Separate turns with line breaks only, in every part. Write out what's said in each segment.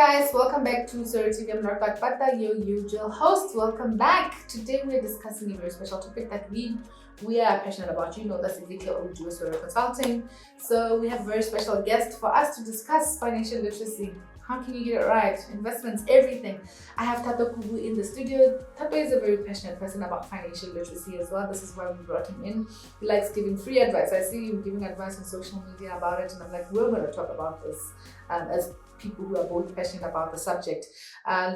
guys, welcome back to Suero Tv. I'm Metropolitan, your usual host. Welcome back. Today we're discussing a very special topic that we are passionate about. You know, that's exactly what we do at Suero Consulting. So we have a very special guest for us to discuss financial literacy. How can you get it right? Investments, everything. I have Thato Kubu in the studio. Thato is a very passionate person about financial literacy as well. This is why we brought him in. He likes giving free advice. I see him giving advice on social media about it, and I'm like, we're going to talk about this as people who are both passionate about the subject.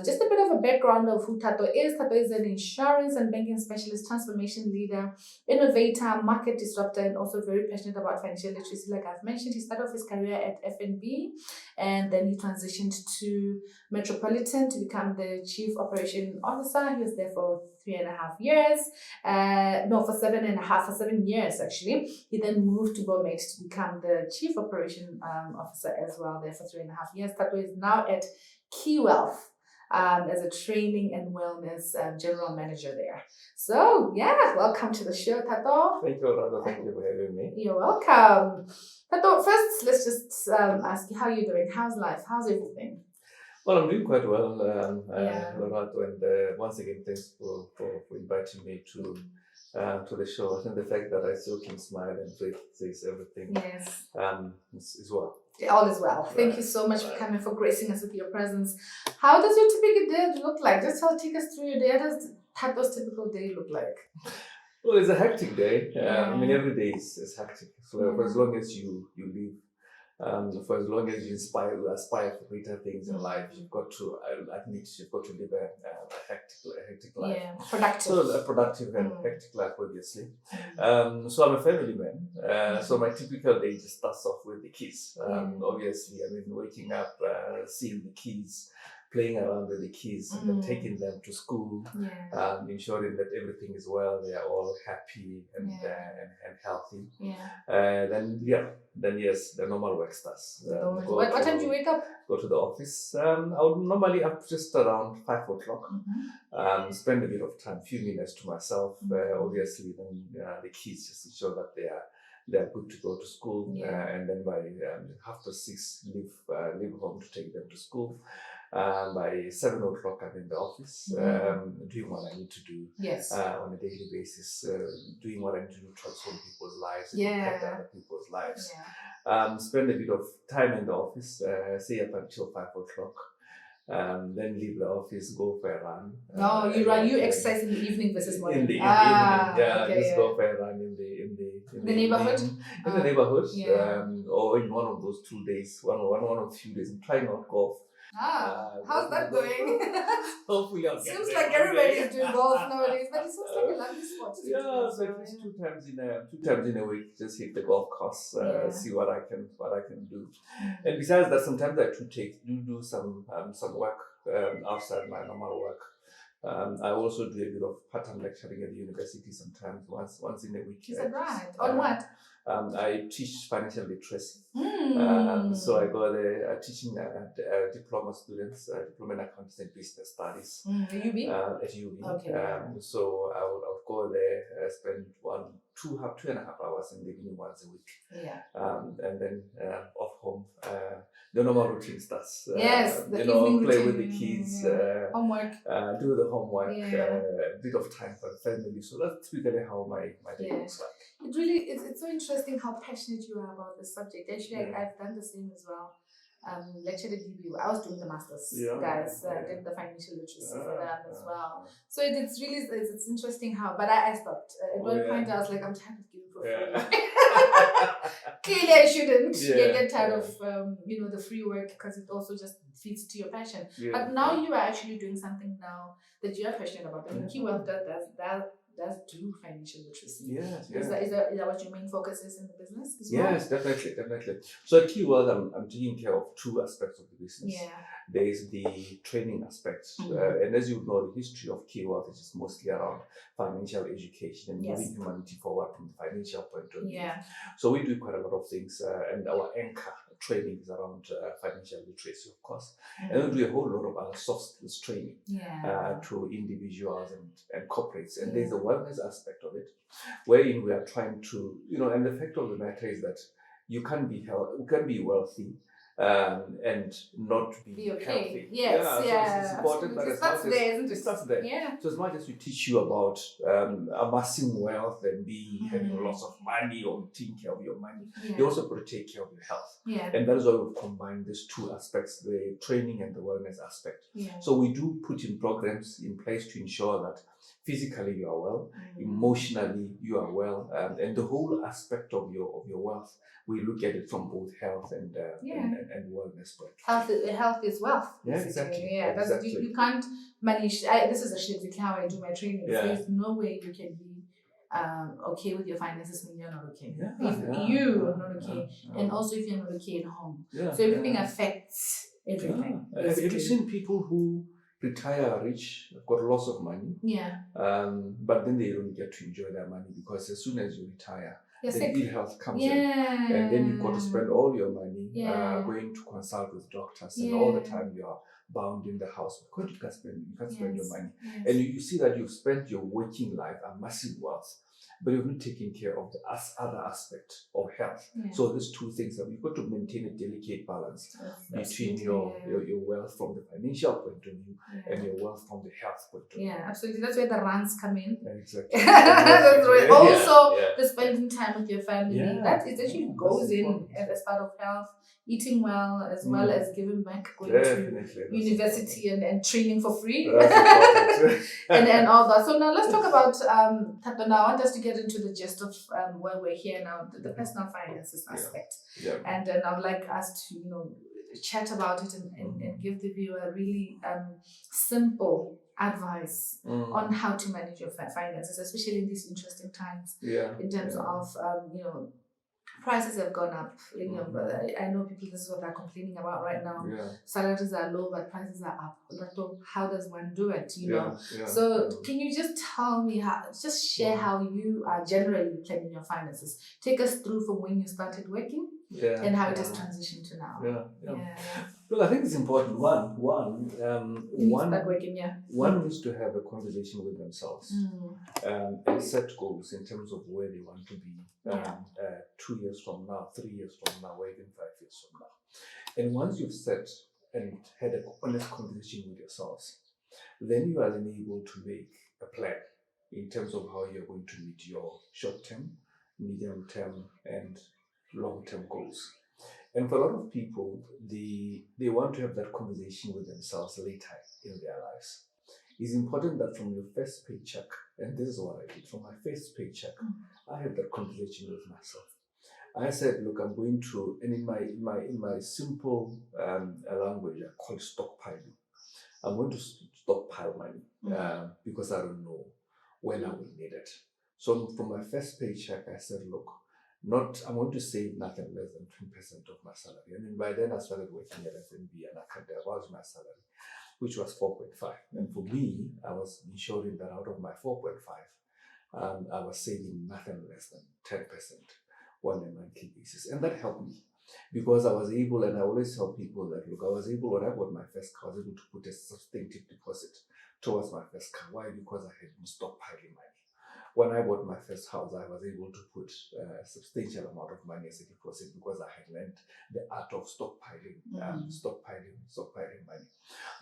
Just a bit of a background of who Thato is. Thato is an insurance and banking specialist, transformation leader, innovator, market disruptor, and also very passionate about financial literacy. Like I've mentioned, he started off his career at FNBB, and then he transitioned to Metropolitan to become the chief operation officer. He was there for 3.5 years. For 7 years actually. He then moved to BOMAID to become the chief operation officer as well, there for 3.5 years. Thato is now at Key Wealth as a training and wellness general manager there. So yeah, welcome to the show, Thato.
Thank you, Rado. Thank you for having me.
You're welcome. Thato, first let's just ask you how you're doing. How's life? How's everything?
Well, I'm doing quite well, Rado, and once again, thanks for inviting me to the show. I think the fact that I still can smile and breathe says everything.
Yes.
Is well.
All is well. Thank you so much for coming, for gracing us with your presence. How does your typical day look like? Just take us through your day. How does Thato's typical day look like?
Well, it's a hectic day. I mean, every day is hectic. So for as long as you live, for as long as you aspire for greater things in life, you've got to live a hectic life.
Yeah, productive.
So a productive and hectic life, obviously. So I'm a family man. So my typical day just starts off with the kids. Obviously, I mean, waking up, seeing the kids, playing around with the kids, and then taking them to school, ensuring that everything is well, they are all happy and healthy. Then yes, the normal work starts.
What time do you wake up?
Go to the office. I would normally up just around 5 o'clock. Spend a bit of time, few minutes to myself. Obviously, then the kids, just ensure that they are good to go to school, and then by 6:30 leave home to take them to school. By 7 o'clock, I'm in the office, doing what I need to do on a daily basis, doing what I need to do to transform people's lives, impact other people's lives. Spend a bit of time in the office, say up until 5 o'clock. Then leave the office, go for a run.
You exercise in the evening versus morning?
In the evening, go for a run in
the neighborhood?
In the neighborhood, or in one of those 2 days, one of few days. I'm trying out golf.
How's that going?
Hopefully I'll
seems like everybody is doing golf nowadays, but it seems like a lovely sport to do.
So at least 2 times in a week, just hit the golf course, see what I can do. And besides that, sometimes I do some work outside my normal work. I also do a bit of part-time lecturing at the university sometimes, once in a week.
Is that right? On what?
I teach financial literacy. So I go there teaching diploma students, diploma in accounting and business studies.
At UB?
At UB. Okay. So I would go there, spend 2.5 hours in the evening once a week. And then off home. The normal routine starts.
The
evening play routine. With the kids.
Homework.
Do the homework. A bit of time for the family. So that's typically how my day looks like.
It's so interesting how passionate you are about this subject. Actually, I've done the same as well. Lectured at UB. I was doing the masters, guys. Did the financial literacy for that as well. So it's interesting how. But I stopped at one point. I was like, I'm tired of giving for free. Clearly, I shouldn't get tired of the free work, because it also just feeds to your passion. But now you are actually doing something now that you are passionate about. And Key Wealth does do financial literacy. Is that what your main focus is in the business as well?
Yes, definitely. So at Key Wealth, I'm taking care of 2 aspects of the business. There is the training aspect, and as you know, the history of Key Wealth is mostly around financial education and moving humanity forward from the financial point of view. So we do quite a lot of things, and our anchor training is around financial literacy, of course, and we do a whole lot of other soft skills training to individuals and corporates, and there's a wellness aspect of it, wherein we are trying to, and the fact of the matter is that you can be wealthy and not
Be okay.
healthy.
Yes,
So it's important that
it starts there, isn't it?
it starts there.
Yeah.
So as much as we teach you about amassing wealth and having lots of money or taking care of your money, you also got to take care of your health.
Yeah.
And that is why we've combined these two aspects, the training and the wellness aspect.
Yeah.
So we do put in programs in place to ensure that physically you are well, emotionally you are well, and the whole aspect of your wealth, we look at it from both health and wellness point.
Health is wealth.
Yeah, exactly.
Yeah,
exactly.
You can't manage. This is actually exactly how I do my training.
Yeah.
There's no way you can be okay with your finances when you're not okay.
Yeah,
If you're not okay, and also if you're not okay at home. So everything affects everything.
Have you seen people who retire rich, got lots of money, but then they don't get to enjoy their money because as soon as you retire, then ill health comes in, and then you've got to spend all your money going to consult with doctors, and all the time you are bound in the house because you can't spend your money, and you see that you've spent your working life a massive wealth, but you've not taken care of the other aspect of health. So these two things that you've got to maintain a delicate balance between your wealth from the financial point of view and your wealth from the health point of view.
Yeah, absolutely. That's where the runs come in.
Exactly.
That's right. Also, the spending time with your family. That is actually goes in as part of health, eating well, as well as giving back, going to university and training for free. and all that. So now let's talk about Thato. Now I want us to get into the gist of where we're here now, the personal finances aspect. And then I would like us to chat about it and give the viewer a really simple advice on how to manage your finances, especially in these interesting times. In terms of prices have gone up. I know people, this is what they're complaining about right now. Salaries are low, but prices are up. How does one do it? So can you just tell me share how you are generally planning your finances? Take us through from when you started working and how it has transitioned to now.
Look, I think it's important. One needs to have a conversation with themselves and set goals in terms of where they want to be 2 years from now, 3 years from now, or even 5 years from now. And once you've set and had an honest conversation with yourselves, then you are then able to make a plan in terms of how you're going to meet your short-term, medium-term, and long-term goals. And for a lot of people, they want to have that conversation with themselves later in their lives. It's important that from your first paycheck, and this is what I did, from my first paycheck, I had that conversation with myself. I said, look, I'm going to, and in my simple language, I call it stockpiling. I'm going to stockpile money because I don't know when I will need it. So from my first paycheck, I said, look, I'm going to save nothing less than 10% of my salary. I mean, by then I started working at FNBB and I cut was my salary, which was 4.5. And for me, I was ensuring that out of my 4.5, I was saving nothing less than 10% on a monthly basis. And that helped me because I was able, and I always tell people that, look, I was able, when I bought my first car, I was able to put a substantive deposit towards my first car. Why? Because I had been stockpiling money. When I bought my first house, I was able to put a substantial amount of money as a deposit because I had learned the art of stockpiling money.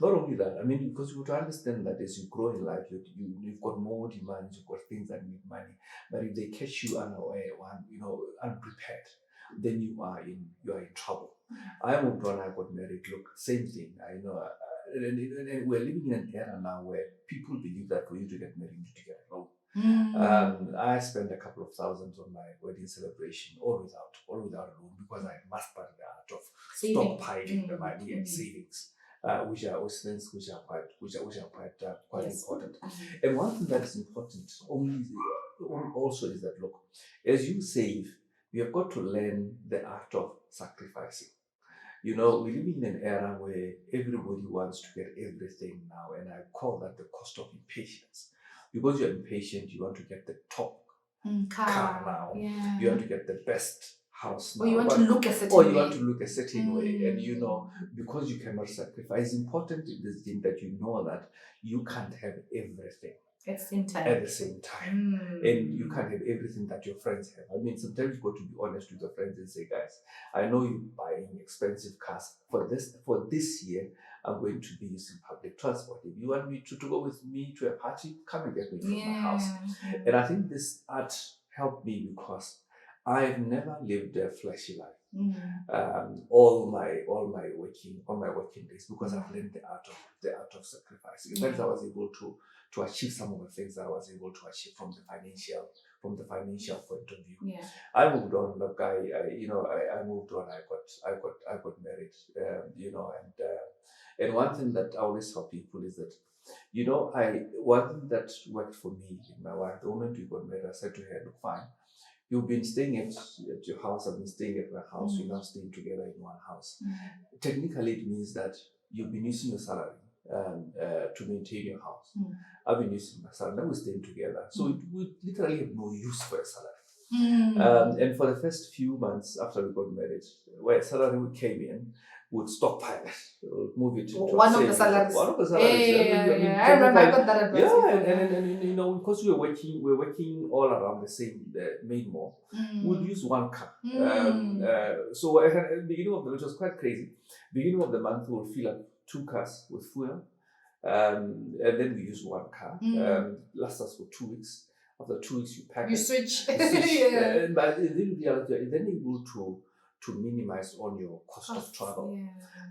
Not only that, I mean, because you have to understand that as you grow in life, you've got more demands, you've got things that need money. But if they catch you unaware, unprepared, then you are in trouble. I moved on, I got married. Look, same thing. I know. And we're living in an era now where people believe that for you to get married, you need to get a loan. I spent a couple of thousands on my wedding celebration, all without a loan, because I mastered the art of stockpiling the money and savings, which are things which are quite important. And one thing that is important also is that, look, as you save, you have got to learn the art of sacrificing. We're living in an era where everybody wants to get everything now, and I call that the cost of impatience. Because you're impatient, you want to get the top car now. You want to get the best house now.
Or you want to look a certain
way. And because you cannot sacrifice, it's important in this thing that you know that you can't have everything.
At the same time.
At the same time. And you can't have everything that your friends have. I mean, sometimes you've got to be honest with your friends and say, guys, I know you're buying expensive cars. For this year, I'm going to be using public transport. If you want me to go with me to a party, come and get me from my house. And I think this art helped me because I've never lived a flashy life. All my working days, because I've learned the art of sacrifice. And that I was able to achieve some of the things that I was able to achieve from the financial point of view. I moved on. Look, I moved on. I got married. And one thing that I always tell people is that, one thing that worked for me in my wife, the moment we got married, I said to her, look, fine. You've been staying at your house, I've been staying at my house, we're now staying together in one house. Technically, it means that you've been using your salary to maintain your house. I've been using my salary, now we're staying together. So we literally have no use for a salary. And for the first few months after we got married, where salary came in, would stockpile it, move it to
one of the salaries.
One of the salaries.
I remember I got that advice.
And because we're working all around the same main mall, we'd use one car. So at the beginning of the month, it was quite crazy. Beginning of the month, we'll fill up 2 cars with fuel, and then we use 1 car. Lasts us for 2 weeks. After 2 weeks, you pack.
You switch.
But then you realize you're then able to minimize on your cost of travel.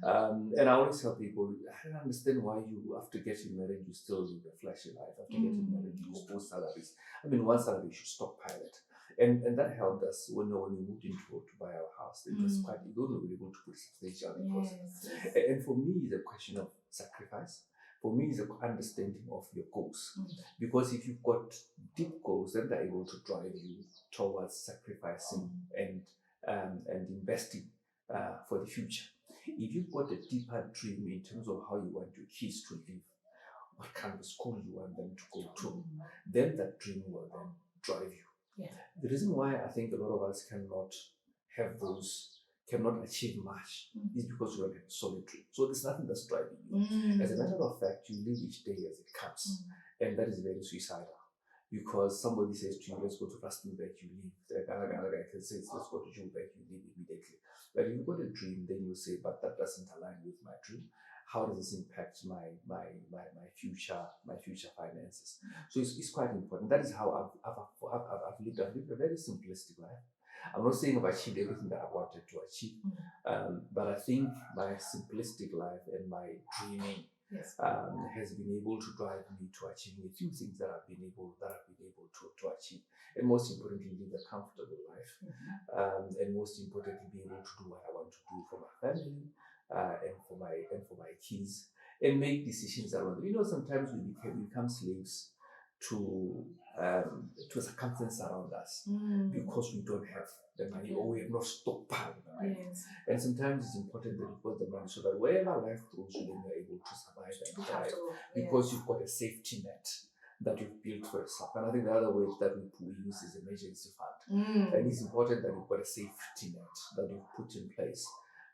And I always tell people, I don't understand why you, after getting married, you still live a flashy life. After getting married, you use both salaries. I mean, one salary, you should stockpile it. And that helped us when we moved into to buy our house. It was quite, we were able to put substantial deposit. And for me, it's a question of sacrifice. For me, it's an understanding of your goals. Because if you've got deep goals, then they're able to drive you towards sacrificing and investing for the future. If you've got a deeper dream in terms of how you want your kids to live, what kind of school you want them to go to, then that dream will then drive you. The reason why I think a lot of us cannot achieve much is because we don't have a solid dream. So there's nothing that's driving you. As a matter of fact, you live each day as it comes, and that is very suicidal. Because somebody says to you, let's go to Rustenburg, you leave. The other guy can say, let's go to Joburg, you leave immediately. But if you've got a dream, then you say, but that doesn't align with my dream. How does this impact my future finances? So it's quite important. That is how I've lived a very simplistic life. I'm not saying I've achieved everything that I wanted to achieve, but I think my simplistic life and my dreaming has been able to drive me to achieving a few things that I've been able to achieve, and most importantly, live a comfortable life, and most importantly, be able to do what I want to do for my family, and for my kids, and make decisions around them. Sometimes we become slaves to circumstances around us because we don't have the money or we have not stockpiled the money. And sometimes it's important that you've got the money so that wherever life throws you, then you're able to survive and thrive because you've got a safety net that you've built for yourself. And I think the other word that we use is emergency fund. And it's important that you've got a safety net that you've put in place.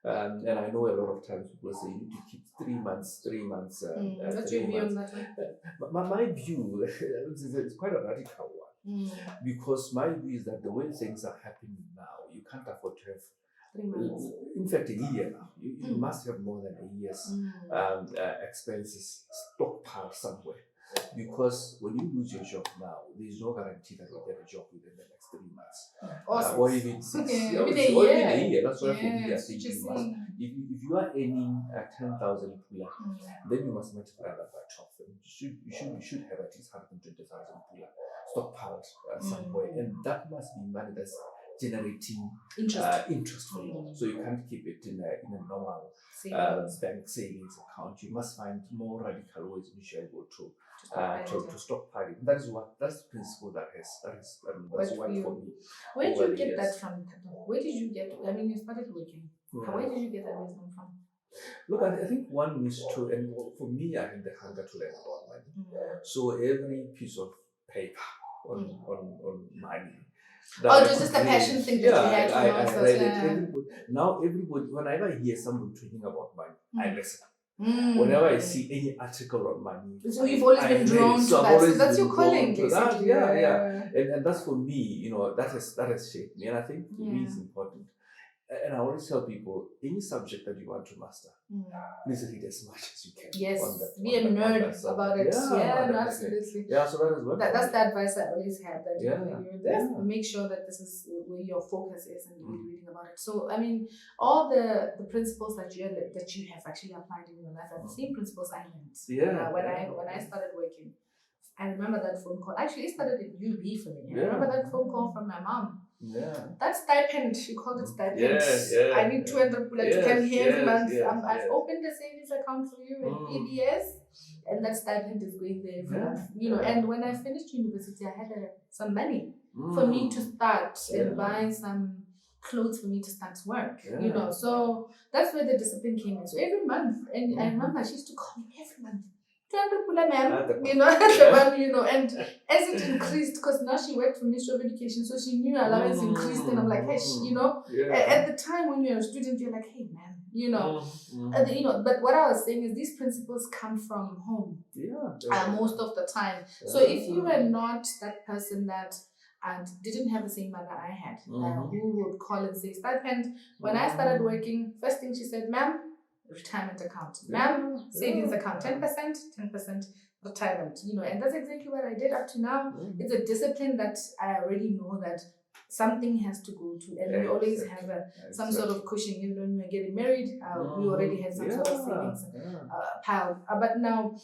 And I know a lot of times people say you need to keep 3 months.
What's your view on that one?
My view is quite a radical one. Because my view is that the way things are happening now, you can't afford to have
3 months.
In fact, a year now. You must have more than a year's expenses stockpiled somewhere. Because when you lose your job now, there is no guarantee that you'll get a job within the next 3 months. Or even 6. Or even a year. That's why for me, I think you must. If you are earning 10,000 pula, then you must multiply that by 12. You should have at least 120,000 pula stockpiled somewhere, and that must be money that's generating interest for you. So you can't keep it in a normal bank savings account. You must find more radical ways in which you're able to stockpile it. That's the principle that's worked for me.
Where did you get that from? Where did you get? I mean, you started working. Where did you get that wisdom from?
Look, I think one needs to, and for me, I had the hunger to learn about money. So every piece of paper on money.
Just a passion thing that you had.
I read it. Now everybody, whenever I hear someone talking about money, I listen. Whenever I see any article on money,
so you've always been drawn to that. So that's your calling, basically.
Yeah. And that's for me, that has shaped me. And I think for me it's important. And I always tell people, any subject that you want to master, please read as much as you can.
Yes, be a nerd about it. Yeah, no, absolutely.
Yeah, so that is what
that's the advice I always had. That make sure that this is where your focus is and you're reading about it. So, I mean, all the principles that you have actually applied in your life are the same principles I learned. When I started working, I remember that phone call. Actually, it started at UB for me. I remember that phone call from my mom.
Yeah.
That stipend, she called it stipend. I need 200 to come here every month. I've opened a savings account for you at EBS, and that stipend is going there every month. And when I finished university, I had some money for me to start and buy some clothes for me to start work. So that's where the discipline came in. So every month, and I remember she used to call me every month. 200 pula, ma'am, and as it increased, because now she worked for Ministry of Education, so she knew allowance increased, and I'm like, hey, at the time when you're a student, you're like, hey, man, but what I was saying is these principles come from home, most of the time. So if you were not that person that and didn't have the same mother I had, who would call and say stipend, when I started working, first thing she said, ma'am, retirement account, ma'am, savings account, 10% retirement, and that's exactly what I did up to now. It's a discipline that I already know that something has to go to, and we always have some sort of cushion. Even when we were getting married, we already had some sort of savings piled. But now,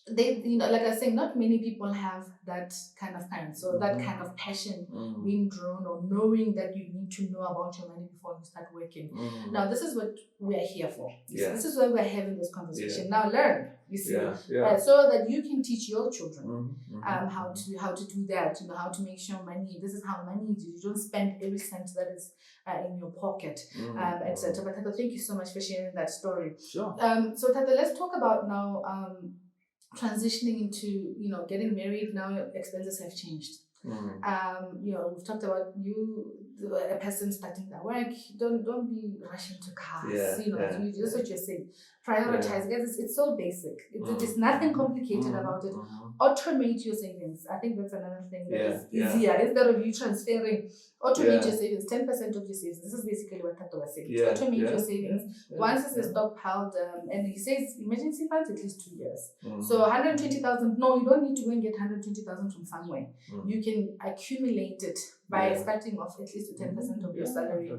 they, like I was saying, not many people have that kind of parents, so that kind of passion being drawn or knowing that you need to know about your money before you start working. Now, this is what we are here for. This is why we're having this conversation. Now, learn, you see, so that you can teach your children how to do that. How to make sure money. This is how money is. You don't spend every cent that is in your pocket, etc. But Thato, thank you so much for sharing that story.
Sure.
So Thato, let's talk about now. Transitioning into getting married. Now your expenses have changed. We've talked about a person starting their work. Don't be rushing to cars. That's what you're saying. Prioritize. Guys, it's so basic. It's nothing complicated about it. Automate your savings. I think that's another thing that is easier. Instead of you transferring, automate your savings. 10% of your savings. This is basically what Thato was saying. Automate your savings. Once it's stockpiled, and he says emergency funds at least 2 years. So 120,000. No, you don't need to go and get 120,000 from somewhere. You can accumulate it by starting off at least 10% of your salary,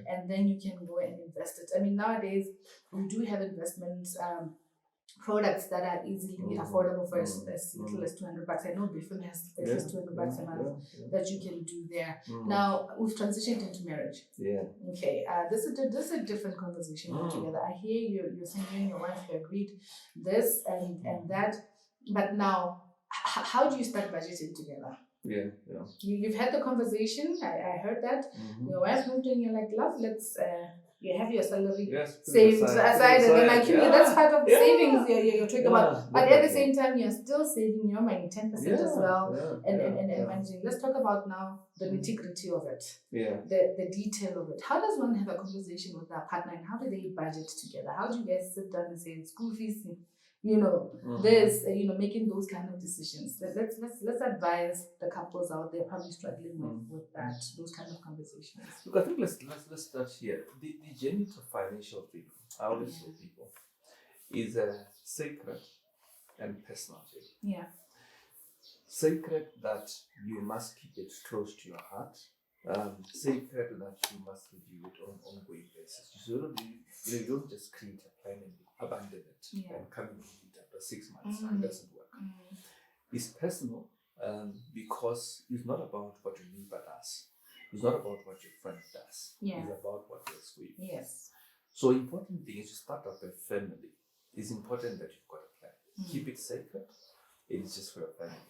and then you can go and invest it. I mean, nowadays we do have investments products that are easily affordable for as little as $200. I know Biffin has at least $200 a month that you can do there. Now we've transitioned into marriage. Okay. This is a different conversation altogether. I hear you're saying you and your wife have agreed this and that, but now how do you start budgeting together? You've had the conversation. I heard that. Your wife moved in. You're like, love, let's you have your salary saved aside, and then accumulate. That's part of the savings you're talking about. But at the same time, you're still saving your money 10% as well, and managing. Let's talk about now the nitty-gritty of it, the detail of it. How does one have a conversation with their partner, and how do they budget together? How do you guys sit down and say school fees? There's making those kind of decisions. Let's advise the couples out there probably struggling with that, those kind of conversations.
Look, I think let's start here. The journey to financial freedom, I always tell people, is a sacred and personal journey. Sacred that you must keep it close to your heart. Sacred that you must review it on an ongoing basis. You don't just create a plan and abandon it and come and read it after 6 months. It doesn't work. It's personal because it's not about what your neighbor does. It's not about what your friend does. It's about what works for you. So important thing is to start up a family. It's important that you've got a plan. Keep it sacred. It is just for your family.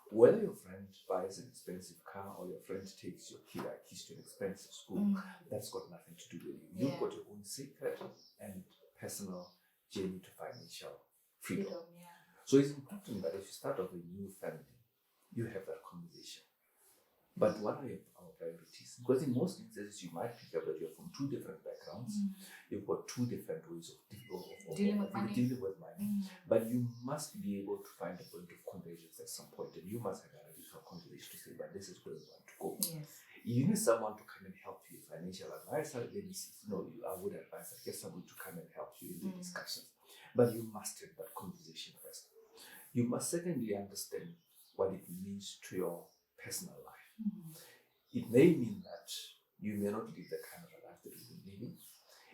Whether your friend buys an expensive car or your friend takes your kids to an expensive school, that's got nothing to do with you. You've got your own secret and personal journey to financial freedom. So it's important that if you start off a new family, you have that conversation. But what are our priorities? Because in most instances, you might pick up that you're from two different backgrounds. You've got two different ways of
dealing with money.
But you must be able to find a point of convergence at some point, and you must have a radical conversation to say, but this is where we want to go.
Yes.
You need someone to come and help you, financial advisor. I would advise get someone to come and help you in the discussions. But you must have that conversation first. You must secondly understand what it means to your personal life. It may mean that you may not live the kind of a life that you've been living.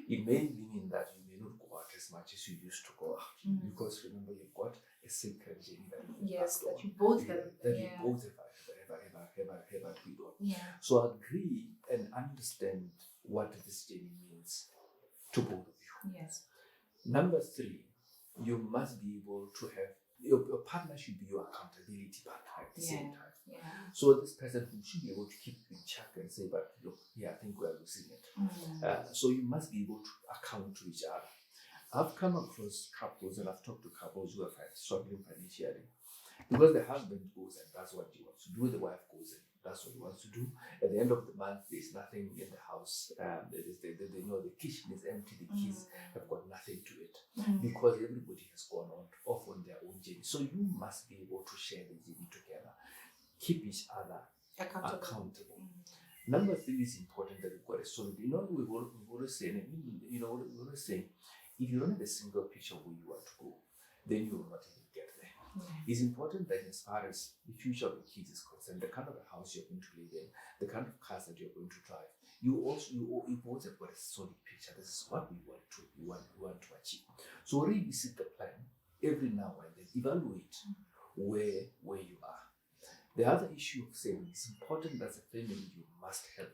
It may mean that you may not go out as much as you used to go out, because remember, you've got a sacred journey that you both have agreed on.
Yeah.
So agree and understand what this journey means to both of you.
Yes.
Number 3, you must be able to have your partner should be your accountability partner at the same time.
Yeah.
So this person who should be able to keep in check and say, but look, I think we're losing it. So you must be able to account to each other. I've come across couples, and I've talked to couples who are struggling financially, because the husband goes and does what he wants to do, the wife goes and does what he wants to do. At the end of the month, there's nothing in the house. They know the kitchen is empty, the kids have got nothing to it, because everybody has gone off on their own journey. So you must be able to share the journey together, keep each other accountable. Number 3 is important, that we've got a solid. We've always saying, if you don't have a single picture where you want to go, then you will not even get there. It's important that as far as the future of the kids is concerned, the kind of a house you're going to live in, the kind of cars that you're going to drive, you both have got a solid picture. This is what we want to achieve. So revisit the plan every now and then, evaluate where you are. The other issue of saving is important. As a family, you must have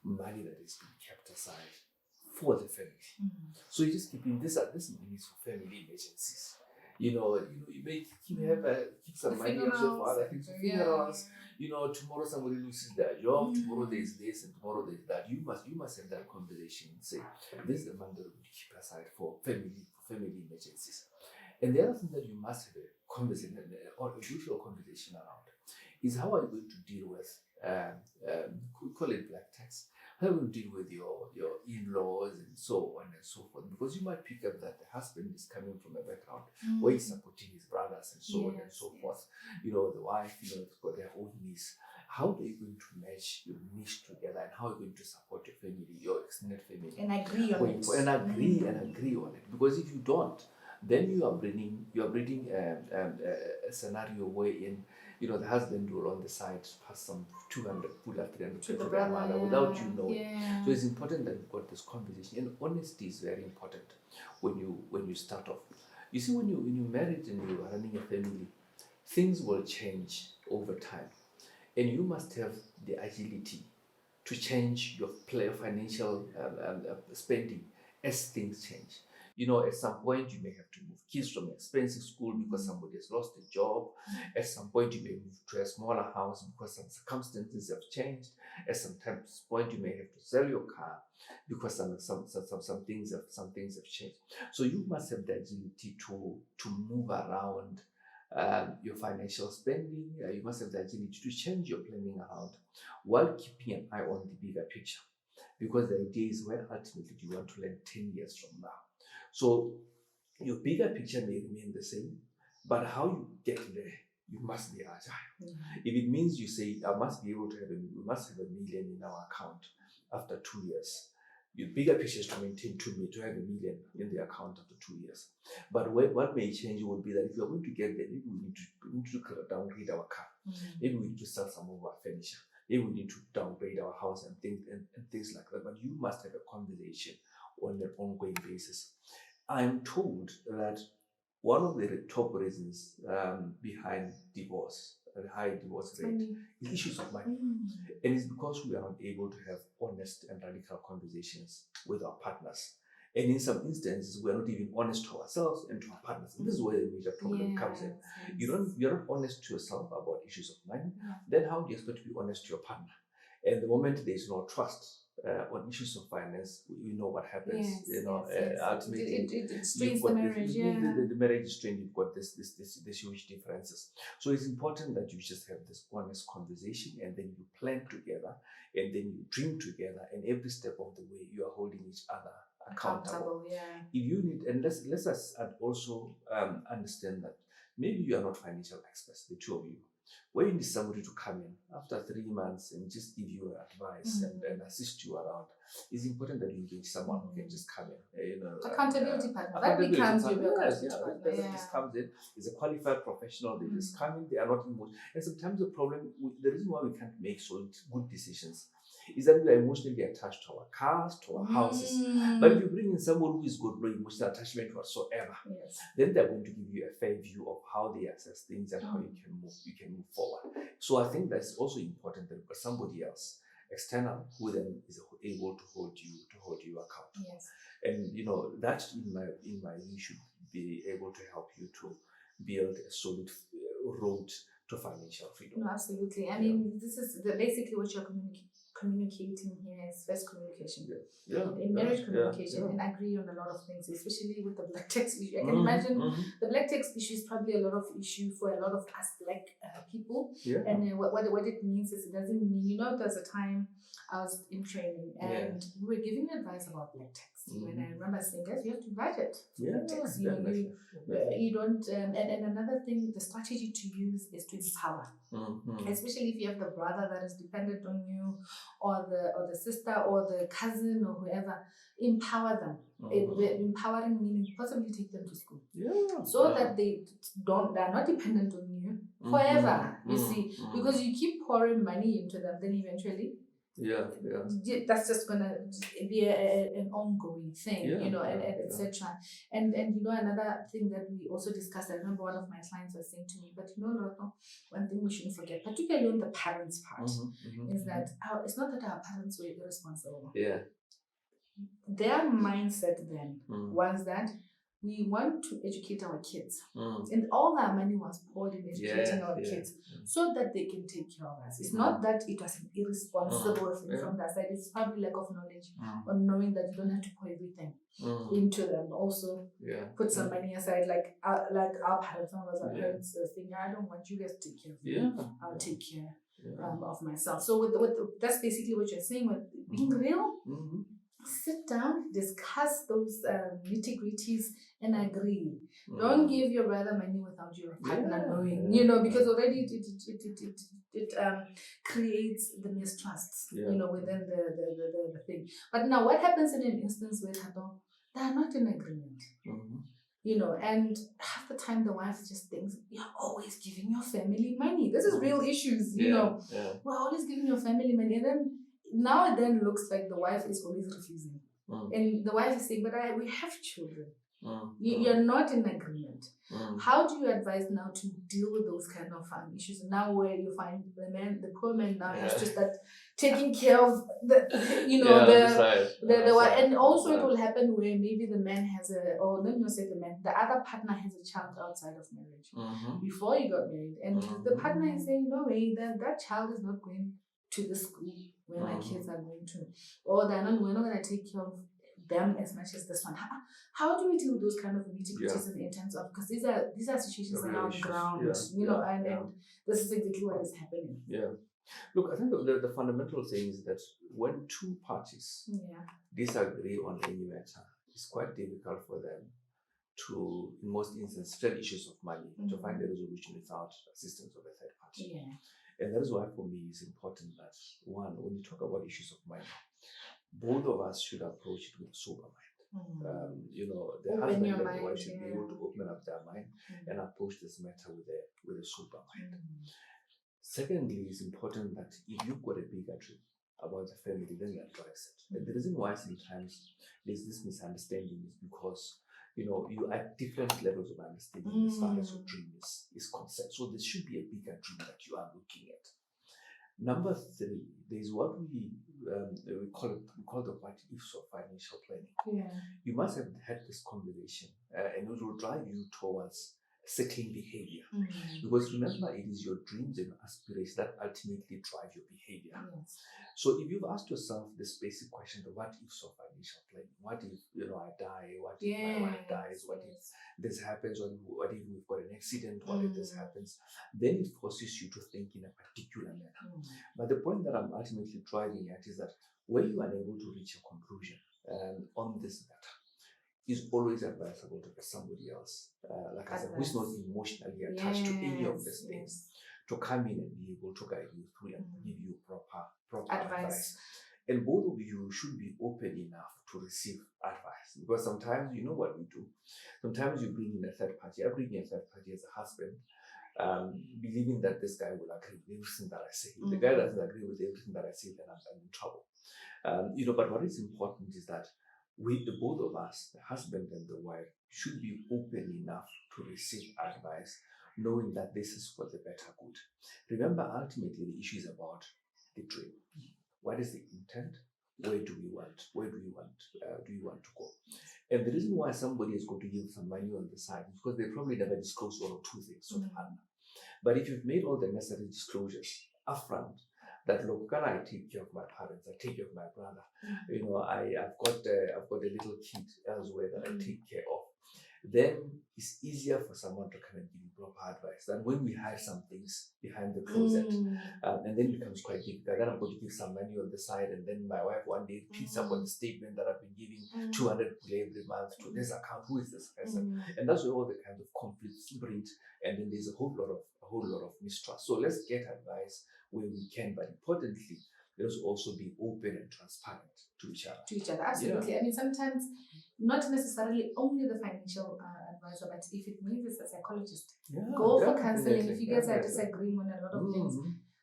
money that is being kept aside for the family. So you just keep this money is for family emergencies. You may keep some money also for other things, for funerals. Tomorrow somebody loses their job, tomorrow there's this, and tomorrow there's that. You must have that conversation and say, this is the money that we keep aside for family emergencies. And the other thing that you must have a conversation or a mutual conversation around is, how are you going to deal with we call it black tax. How will deal with your in-laws and so on and so forth? Because you might pick up that the husband is coming from a background where he's supporting his brothers and so on and so forth. The wife, has got their own needs. How are you going to match your niche together, and how are you going to support your family, your extended family?
And agree on it.
And agree on it. Because if you don't, then you are breeding a scenario wherein the husband will on the side pass some 200, pull up 300 to the mother without you knowing. So it's important that you've got this conversation, and honesty is very important when you start off. You see, when you're married and you're running a family, things will change over time, and you must have the agility to change your financial spending as things change. At some point you may have to move kids from expensive school because somebody has lost a job. At some point you may move to a smaller house because some circumstances have changed. At some point you may have to sell your car because some things have changed. So you must have the agility to move around your financial spending. You must have the agility to change your planning around while keeping an eye on the bigger picture, because the idea is, where ultimately do you want to land 10 years from now? So your bigger picture may remain the same, but how you get there, you must be agile. If it means you say, we must have $1 million in our account after 2 years, your bigger picture is to maintain to have $1 million in the account after 2 years. But what may change would be that if you're going to get there, maybe we need to downgrade our car. Maybe we need to sell some of our furniture. Maybe we need to downgrade our house and things like that. But you must have a conversation on an ongoing basis. I'm told that one of the top reasons behind divorce, and high divorce rate, is issues of money. And it's because we are not able to have honest and radical conversations with our partners. And in some instances, we are not even honest to ourselves and to our partners. And this is where the major problem comes in. You're not honest to yourself about issues of money. Then how do you expect to be honest to your partner? And the moment there is no trust, on issues of finance, we know what happens.
Yes,
you know,
yes.
ultimately,
It strains the marriage.
the marriage is strained. You've got this huge differences. So it's important that you just have this honest conversation, and then you plan together, and then you dream together, and every step of the way you are holding each other accountable.
Yeah.
If you need, and let's us also understand that maybe you are not financial experts, the two of you. Where you need somebody to come in after 3 months and just give you advice and assist you around, it's important that you engage someone who can just come in.
Accountability partner. That becomes your accountability partner.
That just comes in. Is a qualified professional. They just come in. They are not emotional. And sometimes the problem, the reason why we can't make good decisions is that we are emotionally attached to our cars, to our houses. But if you bring in someone who is got no emotional attachment whatsoever, then they're going to give you a fair view of how they assess things and how you can move forward. So I think that's also important that you've got somebody else external who then is able to hold you accountable.
Yes.
And that in my view should be able to help you to build a solid road to financial freedom.
No, absolutely. I mean, this is basically what you're communicating here is first communication. In marriage communication, and agree on a lot of things, especially with the black text issue. I can imagine the black text issue is probably a lot of issue for a lot of us black people. And what it means is, it doesn't mean, there's a time I was in training and we were giving advice about black text. When I remember saying, guys, you have to budget for black text. You don't, and another thing, the strategy to use is to empower. Especially if you have the brother that is dependent on you, or the sister or the cousin or whoever, empower them. Empowering meaning possibly take them to school, so that they're not dependent on you forever. You see, because you keep pouring money into them, then eventually that's just gonna be an ongoing thing, and etc. And another thing that we also discussed, I remember one of my clients was saying to me, but Loto, one thing we shouldn't forget, particularly on the parents part, is that it's not that our parents were irresponsible. Their mindset then was that we want to educate our kids, and all our money was poured in educating our kids so that they can take care of us. It's not that it was an irresponsible thing from that side. It's probably lack of knowledge on knowing that you don't have to pour everything into them. Also, put some money aside, like our parents, our parents think, I don't want you guys to take care of me. I'll take care of myself. So with that's basically what you're saying with being real. Sit down, discuss those nitty-gritties and agree. Don't give your brother money without your partner knowing, because already it creates the mistrust, within the thing. But now what happens in an instance where they are not in agreement? And half the time the wife just thinks, you're always giving your family money. This is real issues, We're always giving your family money. And then now it then looks like the wife is always refusing. And the wife is saying, but we have children. You're not in agreement. How do you advise now to deal with those kind of issues? Now where you find the poor man now has to start taking care of the wife. And also it will happen where maybe the man has the other partner has a child outside of marriage before you got married. And the partner is saying, no way, that child is not going to the school where my kids are going to, or we're not going to take care of them as much as this one. How do we deal with those kind of nitty-gritties in terms of, because these are situations that are on ground, and this is exactly what is happening.
Look, I think the fundamental thing is that when two parties disagree on any matter, it's quite difficult for them to, in most instances, trade issues of money, to find a resolution without assistance of a third party. And that is why for me it's important that, one, when you talk about issues of money, both of us should approach it with a sober mind. The husband and the wife should be able to open up their mind and approach this matter with a sober mind. Secondly, it's important that if you've got a bigger dream about the family, then you address it. And the reason why sometimes there's this misunderstanding is because you are at different levels of understanding as far as your dream is concerned. So there should be a bigger dream that you are looking at. Number three, there's what we call the what ifs of financial planning. You must have had this conversation, and it will drive you towards certain behavior. Because remember, it is your dreams and aspirations that ultimately drive your behavior.
Yes.
So if you've asked yourself this basic question, the what ifs of financial planning, what if I die, what if my wife dies, what if this happens, what if we've got an accident, what if this happens, then it forces you to think in a particular manner. But the point that I'm ultimately driving at is that when you are unable to reach a conclusion on this matter, is always advisable to get somebody else, like I said, who is not emotionally attached to any of these things, to come in and be able to guide you through and give you proper advice. And both of you should be open enough to receive advice, because sometimes you know what we do. Sometimes you bring in a third party. I bring in a third party as a husband, believing that this guy will agree with everything that I say. If the guy doesn't agree with everything that I say, then I'm in trouble. But what is important is that we, the both of us, the husband and the wife, should be open enough to receive advice, knowing that this is for the better good. Remember, ultimately, the issue is about the dream. What is the intent? Where do you want to go? And the reason why somebody is going to give some money on the side is because they probably never disclose one or two things to the partner. But if you've made all the necessary disclosures upfront, that look, can I take care of my parents? I take care of my brother. I've got a little kid elsewhere that I take care of. Then it's easier for someone to come and give you proper advice than when we hide some things behind the closet, and then it becomes quite difficult. Then I'm going to give some money on the side, and then my wife one day picks up on the statement that I've been giving 200 every month to this account. Who is this person? And that's where all the kind of conflicts breed, and then there's a whole lot of mistrust. So let's get advice where we can, but importantly, let's also be open and transparent to each other.
Absolutely. I mean, sometimes not necessarily only the financial advisor, but if it means it's a psychologist, go for counseling. If you guys are disagreeing on a lot of things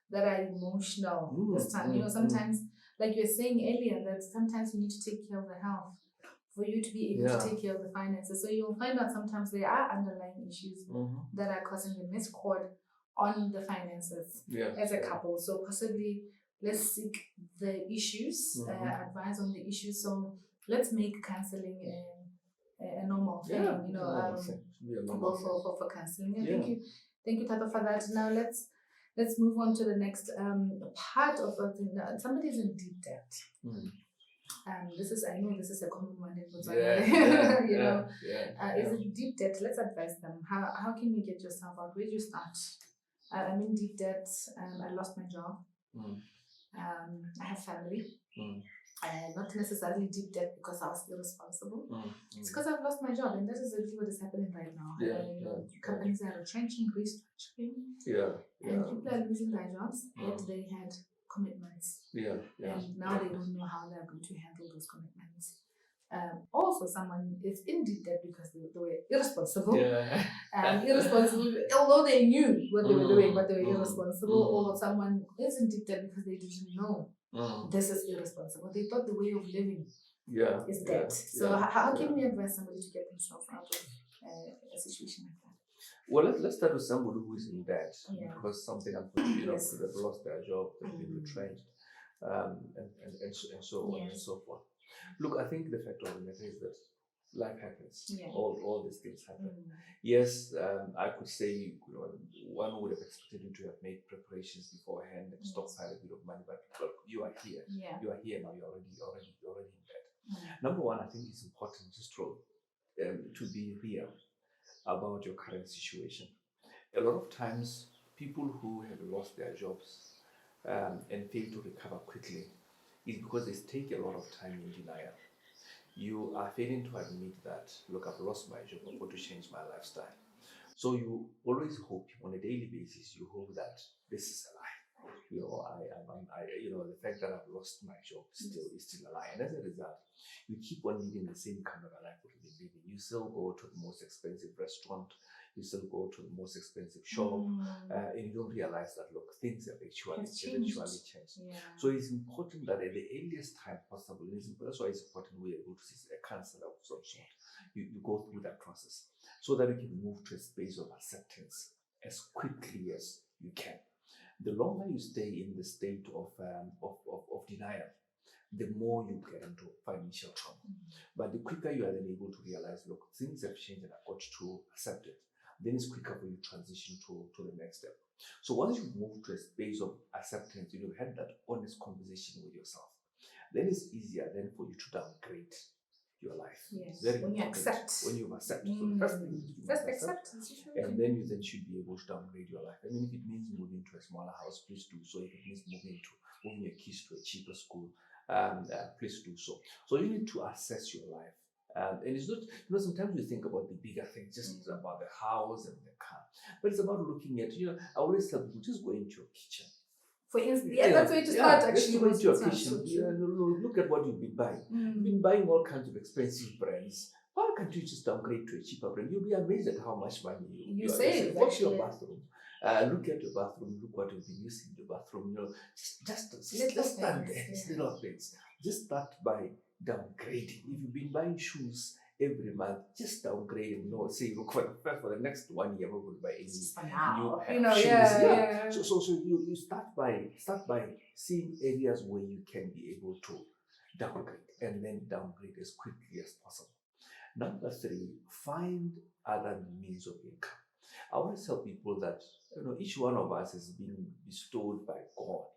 that are emotional this time, sometimes, like you were saying earlier, that sometimes you need to take care of the health for you to be able to take care of the finances. So you'll find out sometimes there are underlying issues that are causing the miscord on the finances as a couple. So possibly let's seek the issues, advice on the issues. So let's make counseling a normal thing, go for counseling. Thank you, Thato, for that. Now let's move on to the next part of it. Somebody's in deep debt. I know this is a common one in Botswana. Is it deep debt? Let's advise them. How can you get yourself out? Where do you start? I'm in deep debt. I lost my job. I have family. Not necessarily deep debt because I was irresponsible. It's because I've lost my job, and that is exactly what is happening right now. Companies are retrenching, restructuring, and people are losing their jobs, yet they had commitments. And now they don't know how they're going to handle those commitments. Also, someone is in deep debt because they were irresponsible. Irresponsible, although they knew what they were doing, but they were irresponsible. Or someone is in deep debt because they didn't know this is irresponsible. They thought the way of living is debt. So how can we advise somebody to get themselves out of a situation like that?
Well, let's start with somebody who is in debt because something unfortunate, could have lost their job, they've been retrenched, and so on and so forth. Look, I think the fact of the matter is that life happens. All these things happen. Yes, I could say one would have expected you to have made preparations beforehand and stockpile a bit of money, but look, you are here. You are here now. You're already in bed. Number one, I think it's important just to be real about your current situation. A lot of times, people who have lost their jobs and fail to recover quickly is because they take a lot of time in denial. You are failing to admit that, look, I've lost my job, I've got to change my lifestyle. So you always hope on a daily basis, you hope that this is a lie. The fact that I've lost my job is still a lie. And as a result, you keep on living the same kind of a life that you've been living. You still go to the most expensive restaurant, you still go to the most expensive shop, and you don't realize that, look, things have actually changed. So it's important that at the earliest time possible, that's why it's important we are able to see a counselor of some sort. You go through that process so that you can move to a space of acceptance as quickly as you can. The longer you stay in the state of denial, the more you get into financial trouble. But the quicker you are then able to realize, look, things have changed and I've got to accept it, then it's quicker for you to transition to the next step. So once you move to a space of acceptance, you've had that honest conversation with yourself, then it's easier then for you to downgrade your life.
Yes.
Very
When you
important.
accept.
When you accept. So the first thing is you
First
must accept.
acceptance.
And then you then should be able to downgrade your life. I mean, if it means moving to a smaller house, please do so. If it means moving your kids to a cheaper school, please do so. So you need to assess your life. And it's not, sometimes we think about the bigger things, just about the house and the car. But it's about looking at, I always tell people, just go into your kitchen.
For instance, that's where to start actually.
Just go into your kitchen. Look at what you've been buying. You've been buying all kinds of expensive brands. Why can't you just downgrade to a cheaper brand? You'll be amazed at how much money you save. Watch your bathroom. Look at your bathroom. Look what you've been using in the bathroom. Just start there. Little things. Just start by downgrading. If you've been buying shoes every month, just downgrade. Say look for the next 1 year, we're going to buy any new shoes. So you start by seeing areas where you can be able to downgrade, and then downgrade as quickly as possible. Number 3, find other means of income. I always tell people that each one of us has been bestowed by God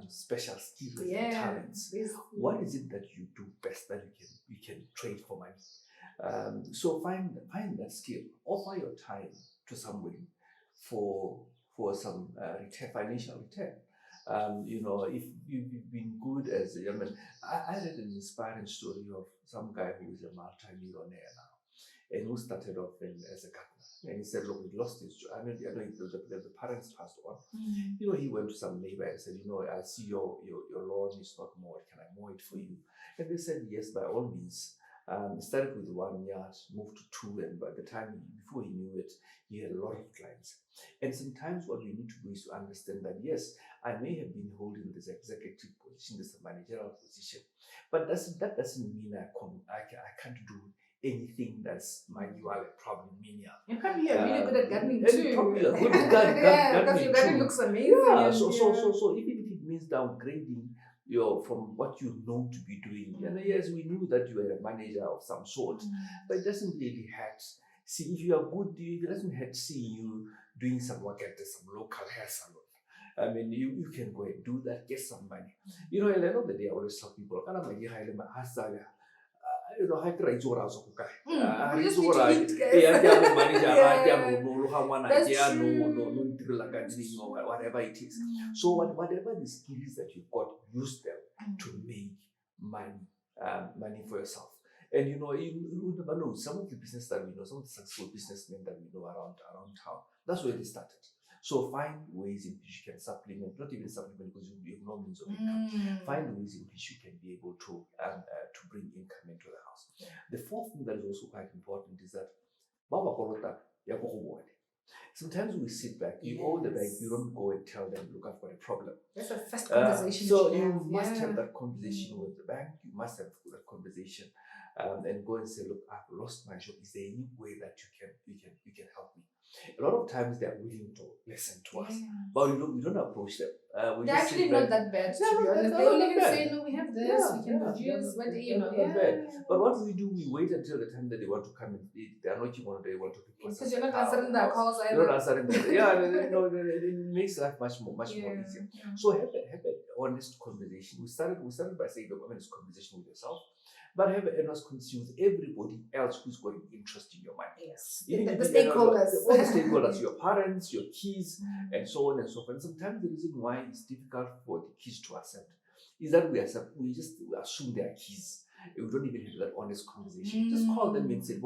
special skills and talents. What is it that you do best that you can trade for money? So find that skill. Offer your time to somebody for some financial return. If you've been good as I read an inspiring story of some guy who is a multi-millionaire now, and who started off as a gardener. And he said, look, he lost his job. I know the parents passed on. He went to some neighbor and said, I see your lawn is not mowed. Can I mow it for you? And they said, yes, by all means. He started with 1 yard, moved to 2, and by the time before he knew it, he had a lot of clients. And sometimes what we need to do is to understand that, yes, I may have been holding this executive position, this managerial position, but that doesn't mean I can't do anything that's manual, probably menial.
You probably are really good at gardening too.
Probably a good gardening
because your gardening looks amazing.
So even if it means downgrading from what you know to be doing, and yes, we knew that you are a manager of some sort, but it doesn't really hurt. See, if you are good, it doesn't hurt seeing you doing some work at some local hair salon. I mean, you can go and do that, get some money. At the end of the day, I always tell people, I try to also cook.
We just need to eat, guys.
Whatever it is. So whatever the skills that you've got, use them to make money for yourself. And you never know, some of the business that we know, some of the successful businessmen that we know around town, that's where they started. So find ways in which you can supplement, not even supplement because you have no means of income. Find ways in which you can be able to bring income into the house. The fourth thing that is also quite important is that sometimes we sit back, you owe the bank, you don't go and tell them, look, I've got a problem.
That's the first conversation.
So you must have that conversation with the bank, you must have that conversation and go and say, look, I've lost my job. Is there any way that you can help me? A lot of times they are willing to listen to us, but we don't approach them.
They're actually not that bad. They only can say, no, we have this, we can reduce,
But what we do, we wait until the time that they want to come in. They are knocking on, they want to pick us.
Because you're not answering their calls either.
You're not answering them. It makes life much more easier. So have an honest conversation. We started by saying, look, honest conversation with yourself. But have an honest conversation with everybody else who's got an interest in your mind.
Yes. The stakeholders.
All the stakeholders, your parents, your kids, and so on and so forth. And sometimes the reason why it's difficult for the kids to accept is that we just assume they are kids. We don't even have that honest conversation. Just call them and say,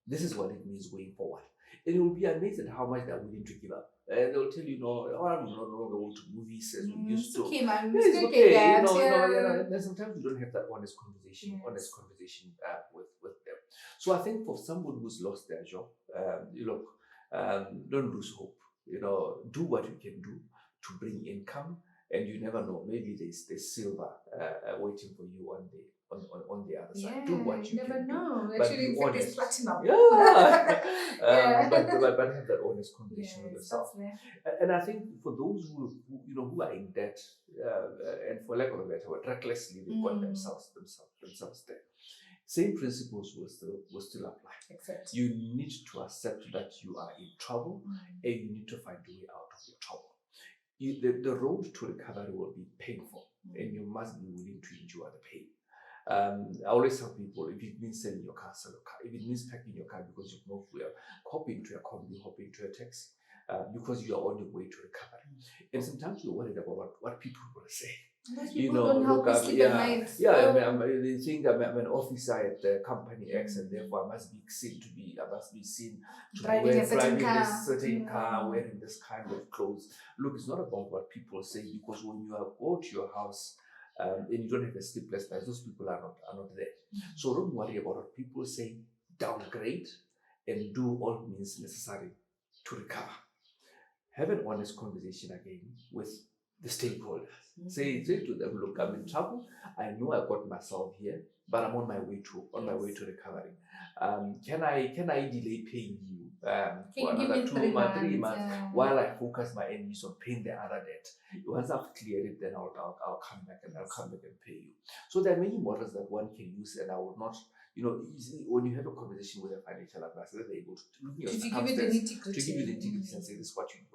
this is what it means going forward. And you will be amazed at how much they are willing to give up. They'll tell you, I'm no longer going to movies as we used to.
It's okay, man.
It's okay. And sometimes we don't have that honest conversation with them. So I think for someone who's lost their job, don't lose hope. Do what you can do to bring income, and you never know. Maybe there's silver waiting for you on the other side. Do what you
never
can
know.
do.
Actually, in fact, it's platinum.
But have that honest conversation with yourself. And I think for those who are in debt, and for lack of a better word, recklessly they've got themselves there. same principles will still apply.
Exactly.
You need to accept that you are in trouble, and you need to find a way out of your trouble. The road to recovery will be painful, and you must be willing to endure the pain. I always tell people, if it means selling your car, sell your car. If it means packing your car because you've no fuel, hop into a combi, hop into a taxi, because you are on your way to recovery. And sometimes you're worried about what people will say.
You know, don't help me sleep at night.
They think I'm an officer at the company X, and therefore I must be seen to be
driving a certain car,
this certain car, wearing this kind of clothes. Look, it's not about what people say, because when you go to your house and you don't have a sleepless night, those people are not there. So don't worry about what people say. Downgrade and do all means necessary to recover. Have an honest conversation again with the stakeholders. Say to them, look, I'm in trouble. I know I got myself here, but I'm on my way to recovery. Can I delay paying you for another 2 months, 3 months, while I focus my energies on paying the other debt? Once I've cleared it, then I'll come back and pay you. So there are many models that one can use, and I will not. When you have a conversation with a financial advisor, they're able to look at your circumstances, to give you the nitty-gritty and say this is what you need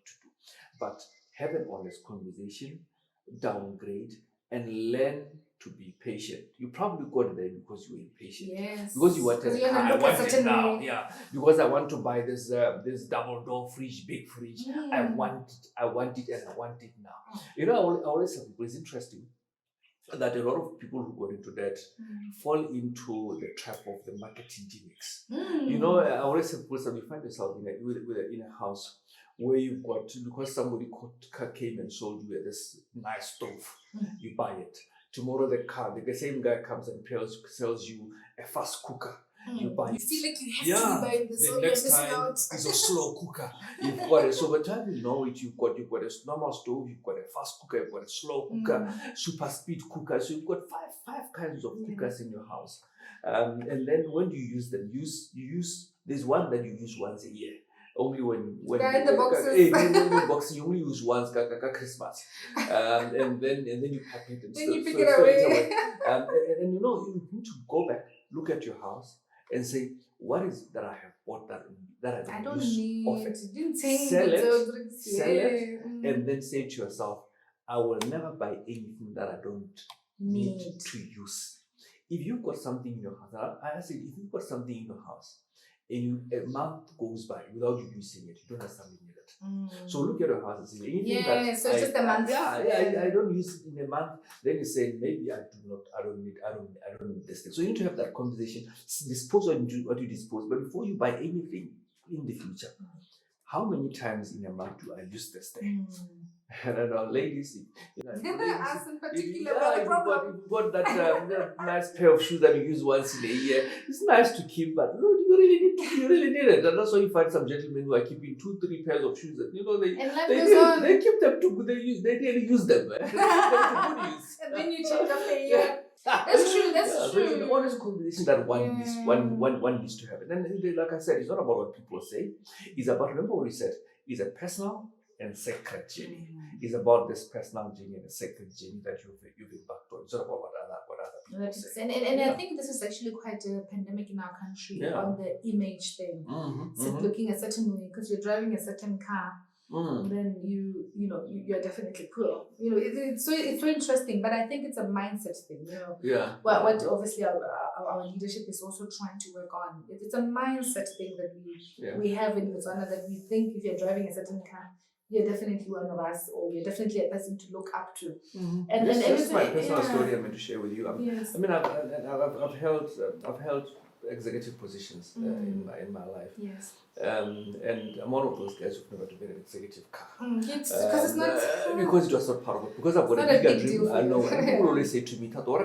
to do. But have an honest conversation, downgrade, and learn to be patient. You probably got there because you were impatient.
Yes.
Because you wanted a car. I want it now. Yeah. Because I want to buy this double door fridge, big fridge. I want it, and I want it now. I always tell people, it's interesting that a lot of people who got into that fall into the trap of the marketing gimmicks. I always say, you find yourself in a house where you've got, because somebody came and sold you this nice stove, you buy it. Tomorrow the same guy comes and sells you a fast cooker. You buy it.
You feel like you have to be buying this.
The next time is a slow cooker. You've got it. So by the time you know it, you've got a normal stove, you've got a fast cooker, you've got a slow cooker, super speed cooker. So you've got five kinds of cookers in your house. And then when you use them, there's one that you use once a year. Only when
in the boxes.
You only use once Christmas, and then you pack it and
then you pick it away.
And you need to go back, look at your house, and say, what is that I have bought that I don't use often? Sell it, and then say to yourself, I will never buy anything that I don't need to use. If you've got something in your house, I said, if you've got something in your house, and a month goes by without you using it, you don't have something in it. So look at your house and say, anything
so just a month.
I don't use it in a month. Then you say, maybe I don't need this thing. So you need to have that conversation. Dispose what you dispose. But before you buy anything in the future, how many times in a month do I use this thing? And I know, ladies,
us in particular,
you've got that nice pair of shoes that you use once in a year. It's nice to keep, but you really need it. And that's why you find some gentlemen who are keeping 2-3 pairs of shoes. They keep them to good. They really use them. They keep them to good use.
And then you change after a year. That's true.
So it's an honest conversation that one needs to have. And then, like I said, it's not about what people say. It's about, remember what we said, it's a personal and sacred journey. It's about this personal journey and the sacred journey that you've embarked on. It's not about what other people say.
And I think this is actually quite a pandemic in our country on the image thing. Looking a certain way because you're driving a certain car. Then you're definitely poor. It's so interesting, but I think it's a mindset thing. What obviously our leadership is also trying to work on. It's a mindset thing that we have in Botswana, that we think if you're driving a certain car, you're definitely one of us, or you're definitely a person to look up to. And this is my personal story I'm going to share with you. I've held executive positions in my life. Yes. And I'm one of those guys who've never driven an executive car. Because it's not because it was not part of it. Because I've got a bigger dream. I know. And people always say to me, Thato,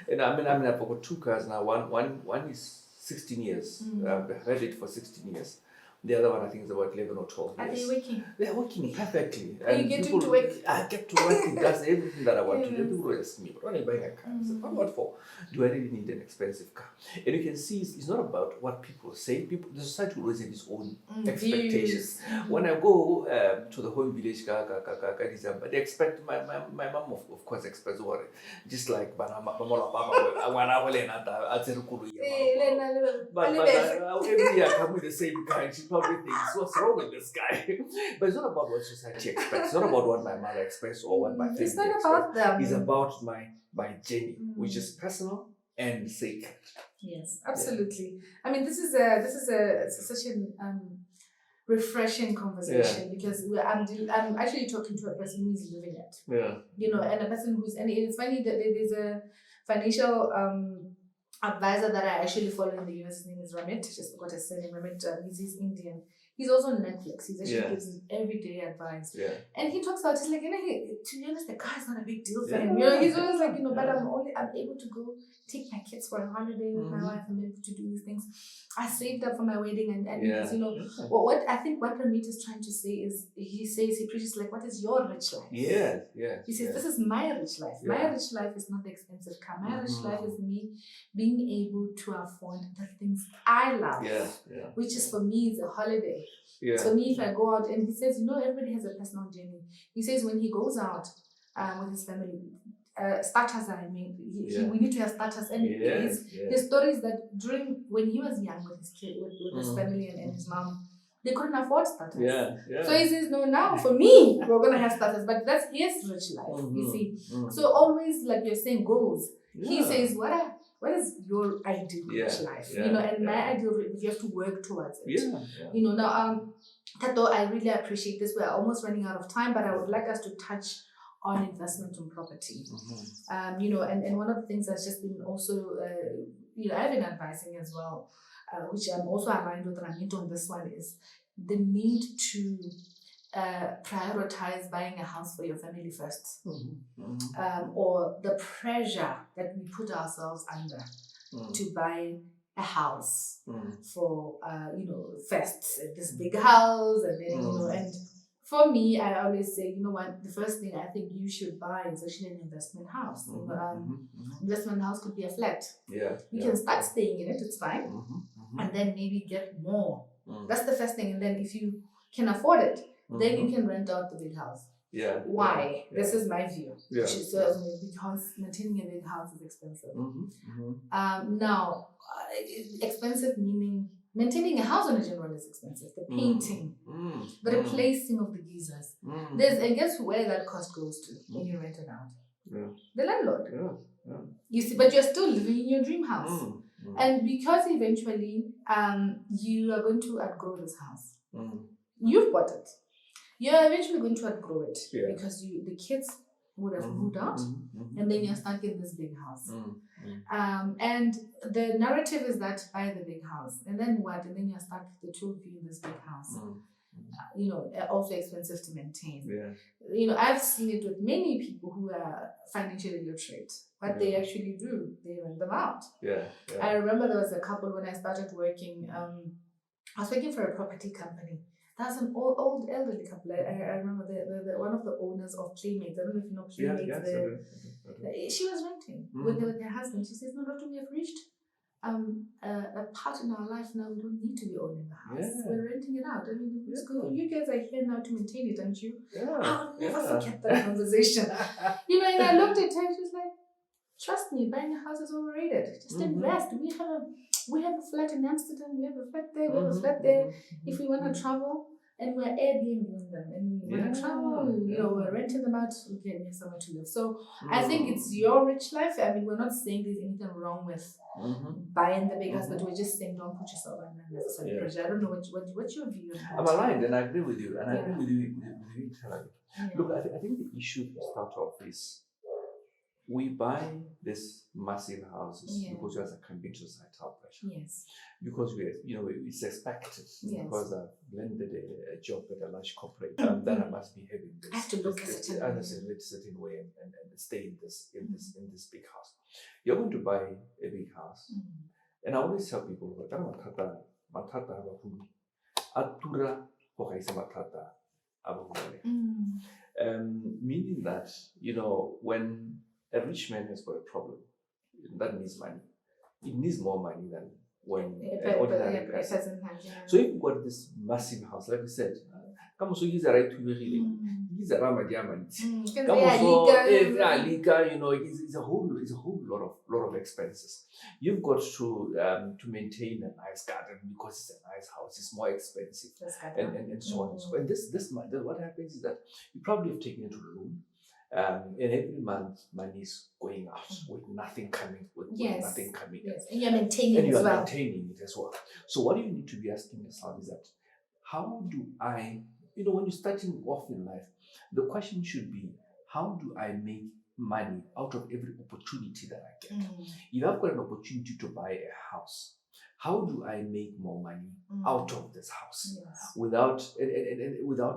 and I've got 2 cars now. One is 16 years. I've had it for 16 years.
The other one, I think, is about 11 or 12
Are
years.
they working?
They're working perfectly.
Are you getting to work?
I get to work. It does everything that I want to do.
Yes.
People ask me, but when I buy a car, I said, what for? Do I really need an expensive car? And you can see it's not about what people say. The society will always have its own expectations. When I go to the home village, they expect, my mom, of course, expects what? Just like, but every year I come with the same car, and she probably thinks, what's wrong with this guy? But it's not about what society expects. It's not about what my mother expects or what my family expects.
It's not about them.
It's about my journey, which is personal and sacred.
Yes, absolutely. I mean, this is such an refreshing conversation because I'm actually talking to a person who's living it.
Yeah.
You know, and a person and it's funny that there's a financial advisor that I actually follow in the US. His name is Ramit. Just forgot his surname. Ramit. He's Indian. He's also on Netflix. He's actually gives everyday advice. Yeah. And he talks about, he's like, to be honest, the car is not a big deal for him. You know, he's always like, but I'm able to go take my kids for a holiday with my wife. I'm able to do these things. I saved up for my wedding and what I think what Ramit is trying to say is he preaches like, what is your rich life?
Yeah.
He says, this is my rich life. Yeah. My rich life is not the expensive car. My rich life is me being able to afford the things I love. Which is for me is a holiday. Yeah. So me, if I go out, and he says, everybody has a personal journey. He says when he goes out with his family, starters, we need to have starters. And his story is that when he was young with his kid, with his family and his mom, they couldn't afford starters. Yeah. So he says, no, now for me, we're going to have starters. But that's his rich life, you see. So always, like you're saying, goals. Yeah. He says, what is your ideal rich life? And my ideal, you have to work towards it. Now, Thato, I really appreciate this. We're almost running out of time, but I would like us to touch on investment on property. And one of the things that's just been also, I've been advising as well, which I'm also aligned with Ramit on this one, is the need to prioritize buying a house for your family first, or the pressure that we put ourselves under to buy a house for first this big house, and then and for me, I always say, the first thing I think you should buy is actually an investment house. Investment house could be a flat. You can start staying in it, it's fine, and then maybe get more. That's the first thing, and then if you can afford it, then you can rent out the big house. Why? This is my view. Because maintaining a big house is expensive. Now, expensive meaning maintaining a house in general is expensive. The painting, the replacing of the geysers. And guess where that cost goes to when you rent it out? The landlord. You see, but you're still living in your dream house. And because eventually you are going to outgrow this house. You've bought it. You're eventually going to outgrow it because the kids would have moved out, and then you're stuck in this big house. And the narrative is that buy the big house, and then what? And then you're stuck, the two of you in this big house. Also expensive to maintain. I've seen it with many people who are financially literate. What they actually do, they rent them out. I remember there was a couple when I started working. I was working for a property company. That's an old elderly couple. I remember the one of the owners of Playmates. I don't know if you know Playmates. She was renting with her husband. She says, "No, doctor, we have reached a part in our life now. We don't need to be owning the house. We're renting it out. I mean, it's good. You guys are here now to maintain it, aren't you?" I'll never forget that conversation. And I looked at her and she was like, "Trust me, buying a house is overrated. Just invest. We have a flat in Amsterdam, we have a flat there, we have a flat there. If we want to travel, and we're Airbnb them, and we want to travel, we're renting them out, we have somewhere to live." So I think it's your rich life. I mean, we're not saying there's anything wrong with buying the big house, but we're just saying don't put yourself under unnecessary pressure. I don't know what's your view on that?
I'm aligned, and I agree with you, and I agree with you entirely. Look, I think the issue to start off is we buy these massive houses because there's a convinced societal pressure. Because it's expected. Because I've landed a job at a large corporate that I must be having this.
I have to look a
certain way and stay in this big house. You're going to buy a big house, and I always tell people, atura go gaisa mathata a bogale. Meaning that, when a rich man has got a problem, that needs money. It needs more money than when an ordinary person. So if you've got this massive house, like we said, come so he's a right to be he's a ramadiaman. It's a whole lot of expenses. You've got to maintain a nice garden because it's a nice house. It's more expensive, and so on and so forth. And this month, what happens is that you probably have taken it to a loan. And every month money is going out with nothing coming, with nothing coming in.
And you're maintaining
maintaining it as well. So what you need to be asking yourself is that, how do I, when you're starting off in life, the question should be, how do I make money out of every opportunity that I get? If I've got an opportunity to buy a house, how do I make more money out of this house without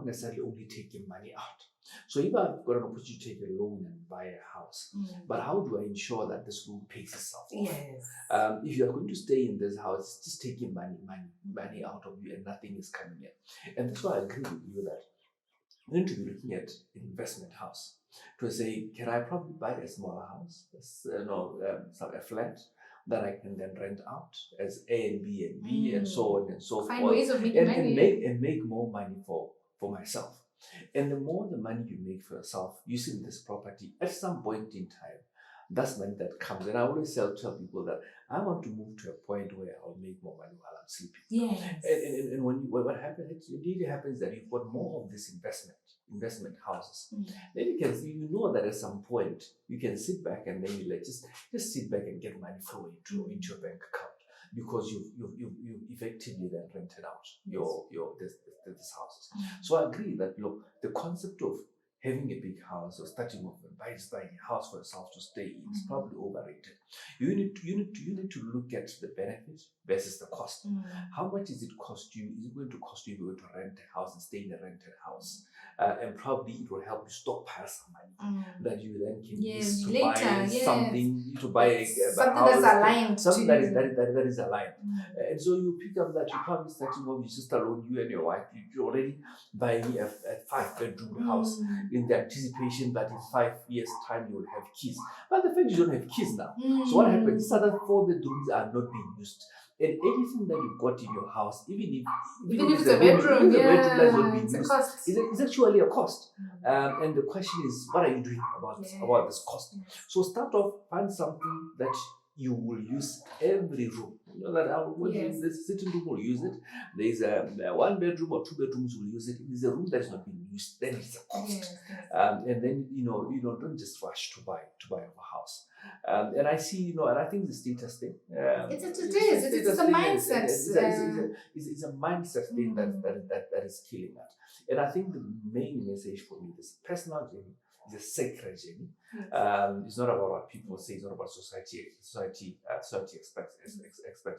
necessarily only taking money out? So if I've got an opportunity to take a loan and buy a house, but how do I ensure that this loan pays itself off? If you are going to stay in this house, it's just taking money out of you and nothing is coming in. And that's why I agree with you that we need to be looking at an investment house to say, can I probably buy a smaller house, a flat that I can then rent out as Airbnb and so on and so
Find
forth,
ways of making money.
and make more money for myself. And the more the money you make for yourself using this property, at some point in time, that's money that comes. And I always tell people that I want to move to a point where I'll make more money while I'm sleeping.
Yes.
And what happens, it really happens that you've got more of this investment houses. Then you can see, that at some point you can sit back and then you just sit back and get money flowing into your bank account, because you've effectively then rented out this houses. So I agree that the concept of having a big house or starting off and buying a house for yourself to stay in is probably overrated. You need to look at the benefit versus the cost. How much is it cost you? Is it going to cost you if you were to rent a house and stay in a rented house? And probably it will help you stockpile some money that you then can use to buy something, to buy a house,
that's aligned,
something that is aligned. And so you pick up that you're probably starting off, you just alone, you and your wife, you're already buying a 5-bedroom house in the anticipation that in 5 years' time you will have kids. But the fact you don't have kids now. So what happens? These other 4 bedrooms are not being used. And anything that you've got in your house, even if it's a bedroom, that's not being used, it's actually a cost. And the question is, what are you doing about this cost? So start off, find something that you will use every room. The sitting room will use it. There's a 1 bedroom or 2 bedrooms will use it. If there's a room that is not being used, then it's a cost. And then don't just rush to buy a house. And I see, and I think the status thing.
It's a mindset.
It's a mindset thing that is killing us. And I think the main message for me is personal journey. It's a sacred journey. It's not about what people say. It's not about society expects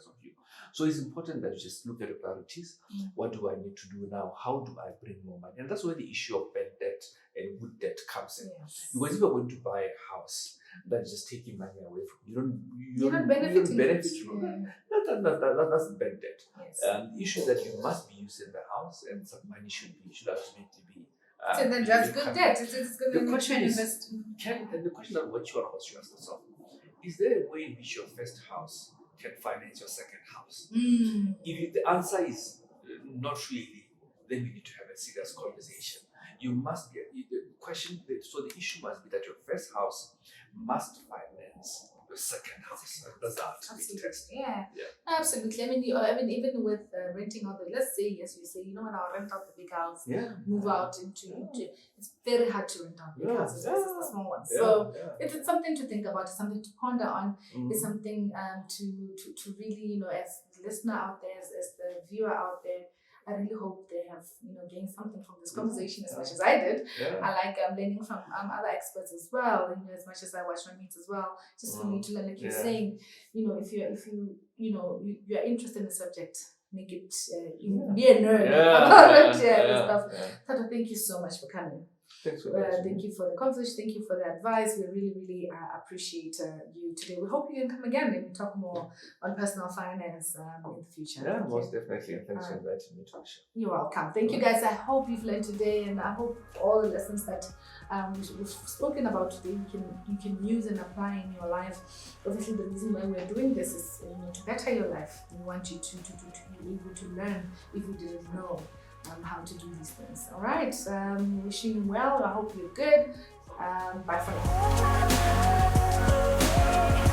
of you. So it's important that you just look at the priorities. What do I need to do now? How do I bring more money? And that's where the issue of bad debt and good debt comes in. Because if you're going to buy a house that's just taking money away from you, you don't benefit from that. That's bad debt. The issue that you must be using the house and some money should ultimately be.
So then that's good debt. It's good
the question is, the question that what you ask yourself, is there a way in which your first house can finance your second house? If the answer is not really, then we need to have a serious conversation. You must be the question. So the issue must be that your first house must finance your second house. That's the ultimate test.
Yeah, absolutely. I mean, even with renting out let's say, yes, you say, I'll rent out the big house, move out into. It's very hard to rent out big houses versus the small ones. So it's something to think about. It's something to ponder on. It's something to really, as the listener out there, as the viewer out there. I really hope they have, gained something from this conversation as much as I did. I like learning from other experts as well, as much as I watch my meets as well. Just for me to learn, like you're saying, if you're interested in the subject, make it be a nerd about it and stuff. Thato, thank you so much for coming.
Thanks for that.
Thank you for the conversation. Thank you for the advice. We really, really appreciate you today. We hope you can come again and talk more on personal finance in the future.
Yeah, most definitely. And thanks for inviting me to the show.
You're welcome. Thank you, guys. I hope you've learned today, and I hope all the lessons that we've spoken about today you can use and apply in your life. Obviously, the reason why we're doing this is to better your life. We want you to be able to learn if you didn't know how to do these things. All right. Wishing you well. I hope you're good. Bye for now.